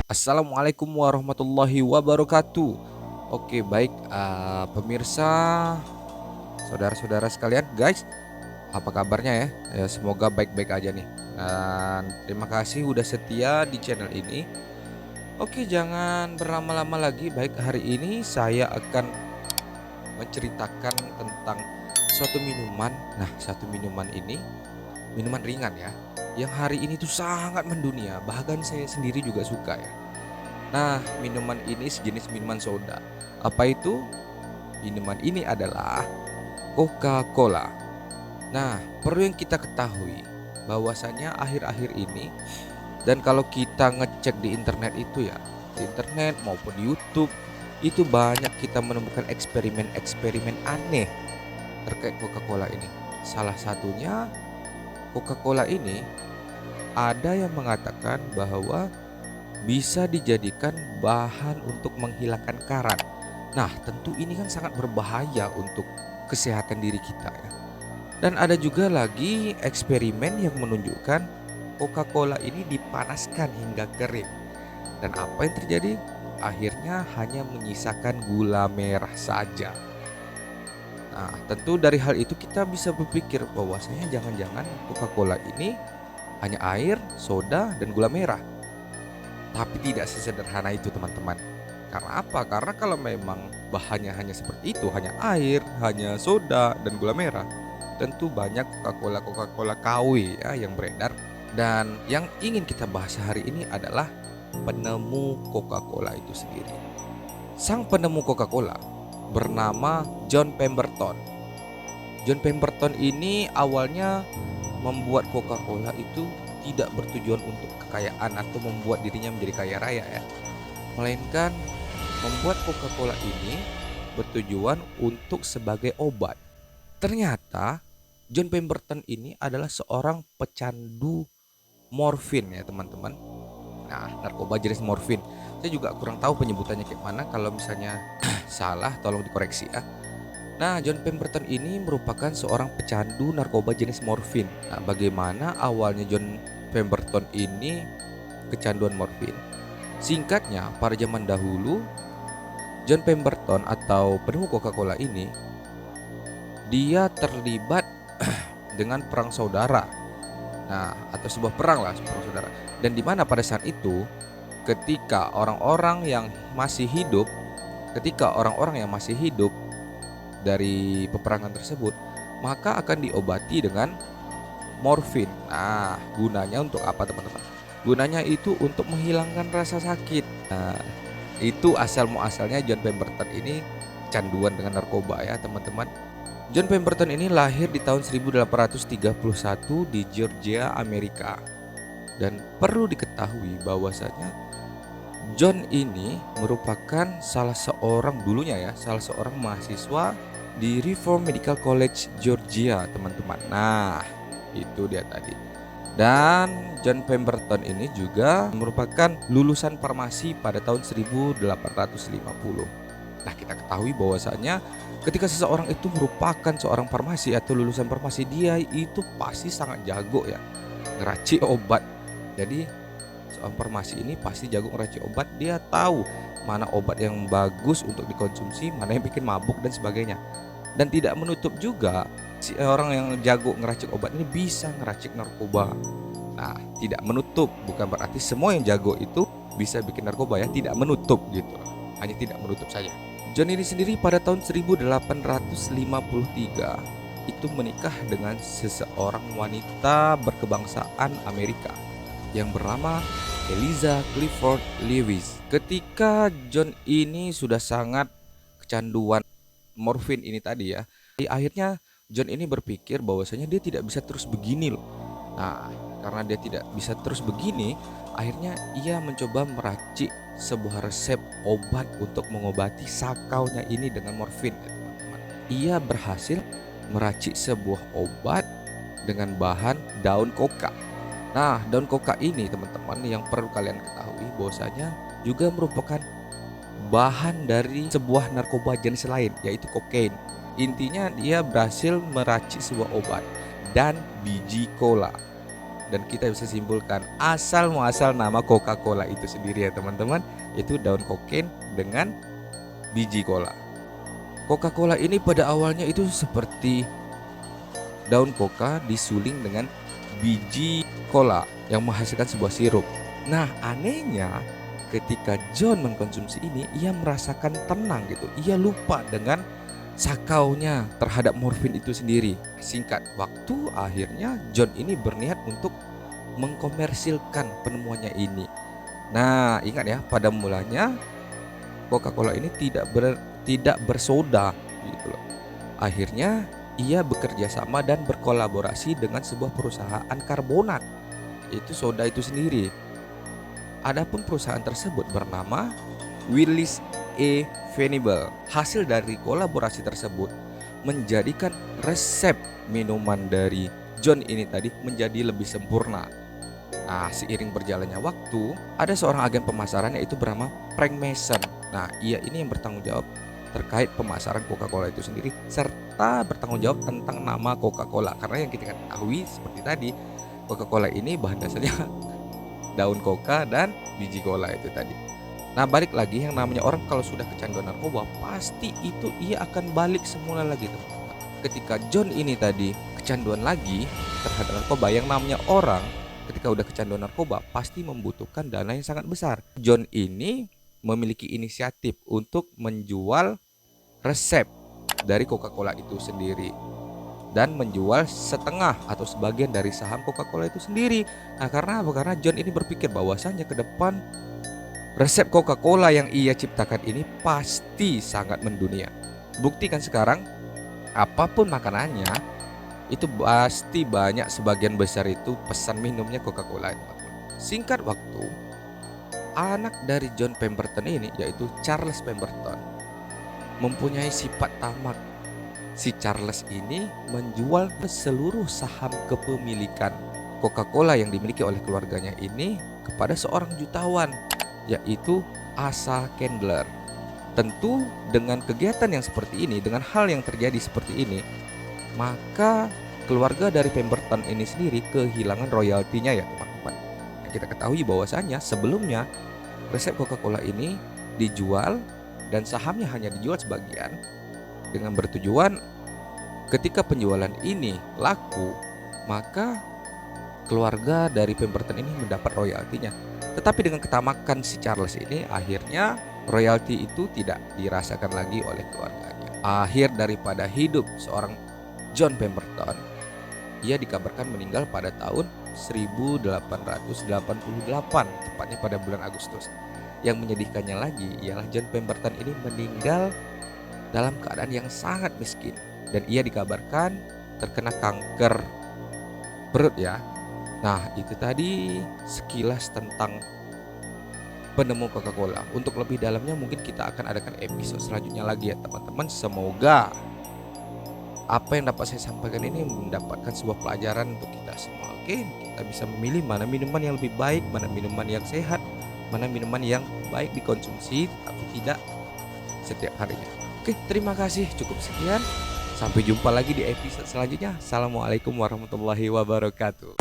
Assalamualaikum warahmatullahi wabarakatuh. Oke, baik, pemirsa, saudara-saudara sekalian, guys, apa kabarnya ya? Ya, semoga baik-baik aja nih. Dan terima kasih udah setia di channel ini. Oke, jangan berlama-lama lagi. Baik, hari ini saya akan menceritakan tentang suatu minuman. Nah, satu minuman ini minuman ringan ya, yang hari ini tuh sangat mendunia. Bahkan saya sendiri juga suka ya. Nah, minuman ini sejenis minuman soda. Apa itu? Minuman ini adalah Coca-Cola. Nah, perlu yang kita ketahui bahwasanya akhir-akhir ini dan kalau kita ngecek di internet itu ya, di internet maupun di YouTube itu banyak kita menemukan eksperimen-eksperimen aneh terkait Coca-Cola ini. Salah satunya Coca-Cola ini ada yang mengatakan bahwa bisa dijadikan bahan untuk menghilangkan karat. Nah, tentu ini kan sangat berbahaya untuk kesehatan diri kita ya. Dan ada juga lagi eksperimen yang menunjukkan Coca-Cola ini dipanaskan hingga kering. Dan apa yang terjadi? Akhirnya hanya menyisakan gula merah saja. Nah, tentu dari hal itu kita bisa berpikir bahwasanya jangan-jangan Coca-Cola ini hanya air, soda, dan gula merah. Tapi tidak sesederhana itu teman-teman. Karena apa? Karena kalau memang bahannya hanya seperti itu, hanya air, hanya soda dan gula merah, tentu banyak Coca-Cola KW ya yang beredar. Dan yang ingin kita bahas hari ini adalah penemu Coca-Cola itu sendiri. Sang penemu Coca-Cola bernama John Pemberton. John Pemberton ini awalnya membuat Coca-Cola itu tidak bertujuan untuk kekayaan atau membuat dirinya menjadi kaya raya ya, melainkan membuat Coca-Cola ini bertujuan untuk sebagai obat. Ternyata John Pemberton ini adalah seorang pecandu morfin ya teman-teman. Nah, narkoba jenis morfin. Saya juga kurang tahu penyebutannya kayak mana. Kalau misalnya salah tolong dikoreksi ya. Nah, John Pemberton ini merupakan seorang pecandu narkoba jenis morfin. Nah, bagaimana awalnya John Pemberton ini kecanduan morfin? Singkatnya, pada zaman dahulu, John Pemberton atau penemu Coca-Cola ini, dia terlibat dengan perang saudara. Nah, atau sebuah perang lah, perang saudara. Dan di mana pada saat itu, ketika orang-orang yang masih hidup, dari peperangan tersebut, maka akan diobati dengan morfin. Nah, gunanya untuk apa teman-teman? Gunanya itu untuk menghilangkan rasa sakit. Nah, itu asal muasalnya John Pemberton ini canduan dengan narkoba ya teman-teman. John Pemberton ini lahir di tahun 1831 di Georgia, Amerika. Dan perlu diketahui bahwasanya John ini merupakan salah seorang mahasiswa di Reform Medical College Georgia, teman-teman. Nah, itu dia tadi. Dan John Pemberton ini juga merupakan lulusan farmasi pada tahun 1850. Nah, kita ketahui bahwasanya ketika seseorang itu merupakan seorang farmasi atau lulusan farmasi, dia itu pasti sangat jago ya ngeracik obat. Jadi seorang farmasi ini pasti jago ngeracik obat. Dia tahu mana obat yang bagus untuk dikonsumsi, mana yang bikin mabuk dan sebagainya. Dan tidak menutup juga si orang yang jago ngeracik obat ini bisa ngeracik narkoba. Nah, tidak menutup, bukan berarti semua yang jago itu bisa bikin narkoba ya, tidak menutup gitu. Hanya tidak menutup saja. John ini sendiri pada tahun 1853 itu menikah dengan seseorang wanita berkebangsaan Amerika yang bernama Eliza Clifford Lewis. Ketika John ini sudah sangat kecanduan morfin ini tadi ya, akhirnya John ini berpikir bahwasanya dia tidak bisa terus begini loh. Nah, karena dia tidak bisa terus begini, akhirnya ia mencoba meracik sebuah resep obat untuk mengobati sakaunya ini dengan morfin ya, teman-teman. Ia berhasil meracik sebuah obat dengan bahan daun koka. Nah, daun koka ini teman-teman yang perlu kalian ketahui bahwasanya juga merupakan bahan dari sebuah narkoba jenis lain yaitu kokain. Intinya dia berhasil meracik sebuah obat dan biji cola. dan kita bisa simpulkan asal muasal nama Coca-Cola itu sendiri ya teman-teman, itu daun kokain dengan biji cola. Coca-Cola ini pada awalnya itu seperti daun coca disuling dengan biji cola yang menghasilkan sebuah sirup. Nah, anehnya ketika John mengkonsumsi ini, ia merasakan tenang gitu. Ia lupa dengan sakaunya terhadap morfin itu sendiri. Singkat waktu, akhirnya John ini berniat untuk mengkomersilkan penemuannya ini. Nah, ingat ya, pada mulanya Coca-Cola ini tidak bersoda gitu loh. Akhirnya ia bekerja sama dan berkolaborasi dengan sebuah perusahaan karbonat, yaitu soda itu sendiri. Adapun perusahaan tersebut bernama Willys Venable. Hasil dari kolaborasi tersebut menjadikan resep minuman dari John ini tadi menjadi lebih sempurna. Nah, seiring berjalannya waktu, ada seorang agen pemasaran yaitu bernama Frank Mason. Nah, ia ini yang bertanggung jawab terkait pemasaran Coca-Cola itu sendiri serta bertanggung jawab tentang nama Coca-Cola. Karena yang kita ketahui seperti tadi, Coca-Cola ini bahan dasarnya daun coca dan biji cola itu tadi. Nah, balik lagi, yang namanya orang kalau sudah kecanduan narkoba, pasti itu ia akan balik semula lagi teman-teman. Ketika John ini tadi kecanduan lagi terhadap narkoba, yang namanya orang ketika udah kecanduan narkoba pasti membutuhkan dana yang sangat besar. John ini memiliki inisiatif untuk menjual resep dari Coca-Cola itu sendiri dan menjual setengah atau sebagian dari saham Coca-Cola itu sendiri. Nah, karena apa? Karena John ini berpikir bahwasannya ke depan resep Coca-Cola yang ia ciptakan ini pasti sangat mendunia. Buktikan sekarang, apapun makanannya itu pasti banyak, sebagian besar itu pesan minumnya Coca-Cola. Singkat waktu, anak dari John Pemberton ini yaitu Charles Pemberton mempunyai sifat tamak. Si Charles ini menjual seluruh saham kepemilikan Coca-Cola yang dimiliki oleh keluarganya ini kepada seorang jutawan, yaitu Asa Candler. Tentu dengan kegiatan yang seperti ini, dengan hal yang terjadi seperti ini, maka keluarga dari Pemberton ini sendiri kehilangan royaltinya ya teman-teman. Yang kita ketahui bahwasannya sebelumnya resep Coca-Cola ini dijual dan sahamnya hanya dijual sebagian, dengan bertujuan ketika penjualan ini laku, maka keluarga dari Pemberton ini mendapat royaltinya. Tetapi dengan ketamakan si Charles ini, akhirnya royalti itu tidak dirasakan lagi oleh keluarganya. Akhir daripada hidup seorang John Pemberton, ia dikabarkan meninggal pada tahun 1888, tepatnya pada bulan Agustus. Yang menyedihkannya lagi ialah John Pemberton ini meninggal dalam keadaan yang sangat miskin, dan ia dikabarkan terkena kanker perut ya. Nah, itu tadi sekilas tentang penemu Coca-Cola. Untuk lebih dalamnya mungkin kita akan adakan episode selanjutnya lagi ya teman-teman. Semoga apa yang dapat saya sampaikan ini mendapatkan sebuah pelajaran untuk kita semua. Oke, kita bisa memilih mana minuman yang lebih baik, mana minuman yang sehat, mana minuman yang baik dikonsumsi tapi tidak setiap harinya. Oke, terima kasih, cukup sekian. Sampai jumpa lagi di episode selanjutnya. Assalamualaikum warahmatullahi wabarakatuh.